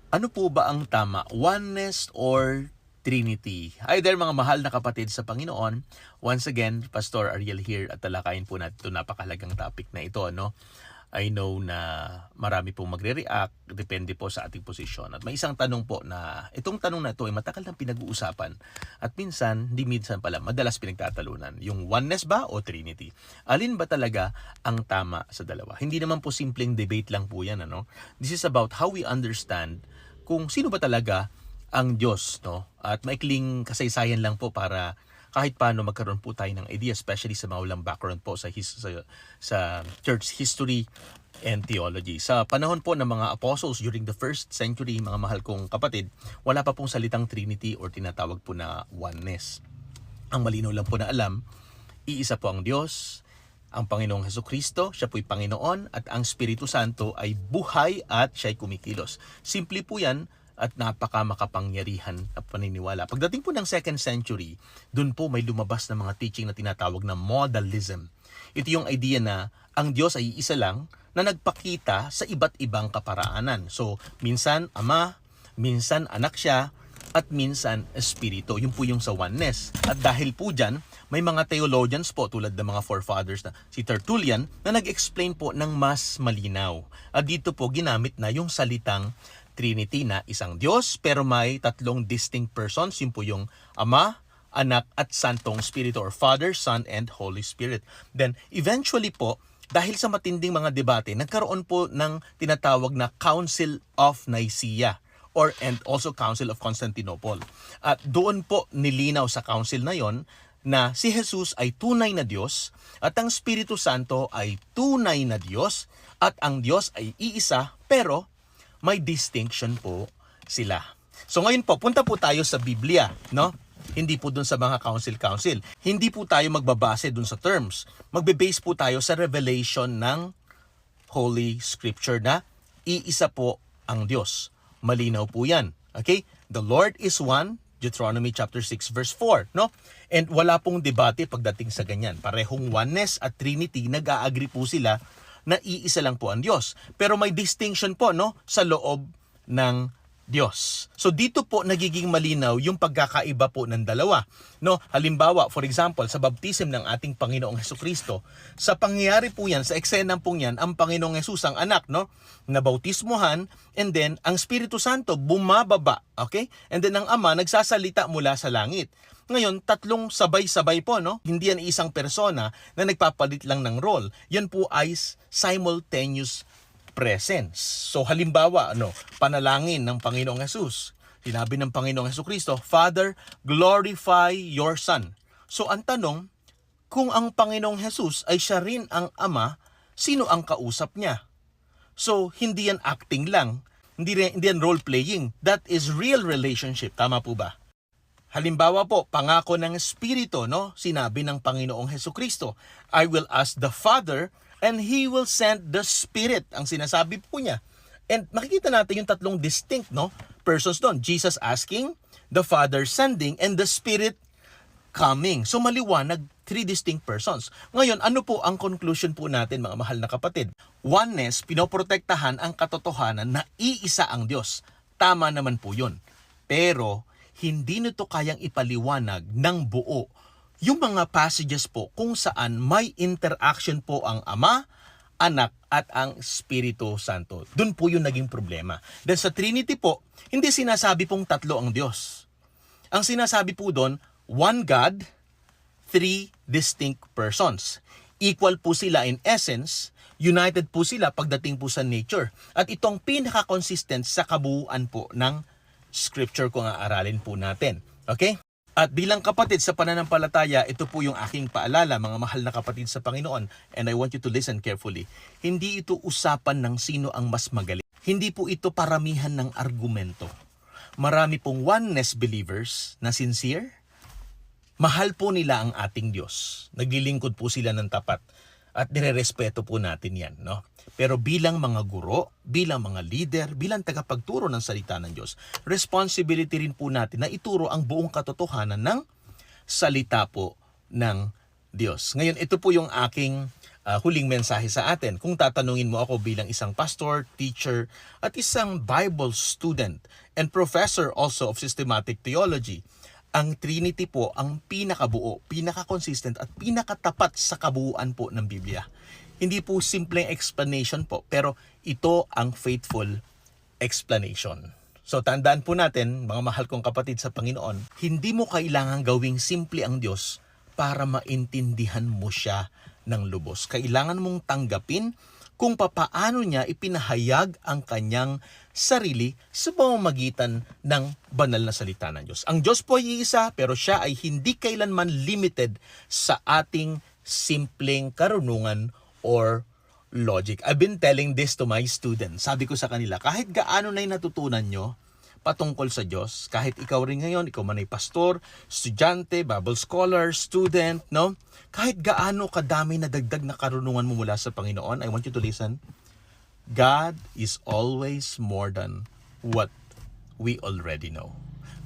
Ano po ba ang tama? Oneness or Trinity? Hi there mga mahal na kapatid sa Panginoon. Once again, Pastor Ariel here at talakayin po natin ito napakahalagang topic na ito. No? I know na marami pong magre-react, depende po sa ating posisyon. At may isang tanong po na, itong tanong na ito ay matagal nang pinag-uusapan. At minsan, di minsan pala, madalas pinagtatalunan. Yung oneness ba o Trinity? Alin ba talaga ang tama sa dalawa? Hindi naman po simpleng debate lang po yan. Ano? This is about how we understand kung sino ba talaga ang Diyos. No? At maikling kasaysayan lang po para kahit paano magkaroon po tayo ng idea, especially sa maulang background po sa church history and theology. Sa panahon po ng mga apostles during the first century, mga mahal kong kapatid, wala pa pong salitang Trinity or tinatawag po na oneness. Ang malinaw lang po na alam, iisa po ang Diyos, ang Panginoong Hesukristo, siya po'y Panginoon, at ang Espiritu Santo ay buhay at siya'y kumikilos. Simple po yan, at napaka makapangyarihan na paniniwala. Pagdating po ng 2nd century, dun po may lumabas na mga teaching na tinatawag na modalism. Ito yung idea na ang Diyos ay isa lang na nagpakita sa iba't ibang kaparaanan. So, minsan Ama, minsan Anak siya, at minsan Espiritu. Yun po yung sa oneness. At dahil po dyan, may mga theologians po tulad ng mga forefathers na si Tertullian na nag-explain po ng mas malinaw. At dito po ginamit na yung salitang Trinity na isang Diyos pero may tatlong distinct persons. Yun po yung Ama, Anak at Santong Espiritu or Father, Son, and Holy Spirit. Then eventually po, dahil sa matinding mga debate, nagkaroon po ng tinatawag na Council of Nicaea and also Council of Constantinople. At doon po nilinaw sa council na yon na si Jesus ay tunay na Diyos at ang Espiritu Santo ay tunay na Diyos at ang Diyos ay iisa pero may distinction po sila. So ngayon po, punta po tayo sa Biblia, no? Hindi po dun sa mga council. Hindi po tayo magbabase dun sa terms. Magbe-base po tayo sa revelation ng Holy Scripture na iisa po ang Diyos. Malinaw po yan. Okay? The Lord is one, Deuteronomy chapter 6 verse 4, no? And wala pong debate pagdating sa ganyan. Parehong oneness at Trinity, nag-a-agree po sila na iisa lang po ang Diyos. Pero may distinction po, no, sa loob ng Diyos. So dito po nagiging malinaw yung pagkakaiba po ng dalawa. No, halimbawa, for example, sa baptism ng ating Panginoong Hesukristo, sa pangyayari po yan, sa eksena po yan, ang Panginoong Jesus ang anak, no, nabautismuhan, and then ang Espiritu Santo bumababa, okay? And then ang Ama nagsasalita mula sa langit. Ngayon, tatlong sabay-sabay po, no? Hindi yan isang persona na nagpapalit lang ng role. Yan po ay simultaneous presence. So halimbawa, panalangin ng Panginoong Jesus. Sinabi ng Panginoong Hesukristo, Father, glorify your Son. So ang tanong, kung ang Panginoong Jesus ay siya rin ang Ama, sino ang kausap niya? So hindi yan acting lang, hindi yan role-playing. That is real relationship. Tama po ba? Halimbawa po, pangako ng Espiritu, no? Sinabi ng Panginoong Hesukristo, I will ask the Father and He will send the Spirit. Ang sinasabi po niya. And makikita natin yung tatlong distinct, no, persons doon. Jesus asking, the Father sending, and the Spirit coming. So maliwanag, 3 distinct persons. Ngayon, ano po ang conclusion po natin, mga mahal na kapatid? Oneness, pinoprotektahan ang katotohanan na iisa ang Diyos. Tama naman po yun. Pero hindi nito kayang ipaliwanag ng buo yung mga passages po kung saan may interaction po ang Ama, Anak at ang Espiritu Santo. Doon po yung naging problema. Dahil sa Trinity po, hindi sinasabi pong tatlo ang Diyos. Ang sinasabi po doon, one God, 3 distinct persons. Equal po sila in essence, united po sila pagdating po sa nature. At itong pinaka-consistent sa kabuuan po ng Scripture kung aaralin po natin. Okay? At bilang kapatid sa pananampalataya, ito po yung aking paalala, mga mahal na kapatid sa Panginoon, and I want you to listen carefully. Hindi ito usapan ng sino ang mas magaling. Hindi po ito paramihan ng argumento. Marami pong oneness believers na sincere. Mahal po nila ang ating Diyos. Naglilingkod po sila ng tapat. At nirerespeto po natin yan, no? Pero bilang mga guro, bilang mga leader, bilang tagapagturo ng salita ng Diyos, responsibility rin po natin na ituro ang buong katotohanan ng salita po ng Diyos. Ngayon, ito po yung aking huling mensahe sa atin. Kung tatanungin mo ako bilang isang pastor, teacher, at isang Bible student and professor also of systematic theology, ang Trinity po ang pinakabuo, pinaka-consistent at pinakatapat sa kabuuan po ng Biblia. Hindi po simpleng explanation po, pero ito ang faithful explanation. So tandaan po natin, mga mahal kong kapatid sa Panginoon, hindi mo kailangang gawing simple ang Diyos para maintindihan mo siya ng lubos. Kailangan mong tanggapin kung papaano niya ipinahayag ang kanyang sarili sa pamamagitan ng banal na salita ng Diyos. Ang Diyos po ay iisa, pero siya ay hindi kailanman limited sa ating simpleng karunungan or logic. I've been telling this to my students. Sabi ko sa kanila, kahit gaano na natutunan nyo patungkol sa Diyos, kahit ikaw rin ngayon, ikaw man ay pastor, estudyante, Bible scholar, student, no? Kahit gaano kadami na dagdag na karunungan mo mula sa Panginoon, I want you to listen. God is always more than what we already know.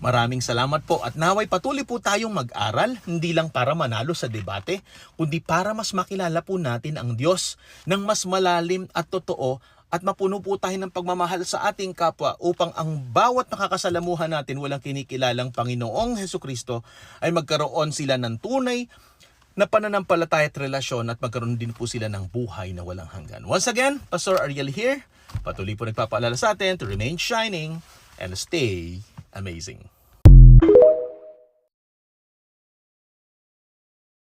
Maraming salamat po at naway patuloy po tayong mag-aral, hindi lang para manalo sa debate, kundi para mas makilala po natin ang Diyos ng mas malalim at totoo at mapuno po tayo ng pagmamahal sa ating kapwa upang ang bawat nakakasalamuhan natin walang kinikilalang Panginoong Hesukristo ay magkaroon sila ng tunay na pananampalataya at relasyon at magkaroon din po sila ng buhay na walang hanggan. Once again, Pastor Ariel here. Patuloy po nagpapaalala sa atin to remain shining and stay amazing.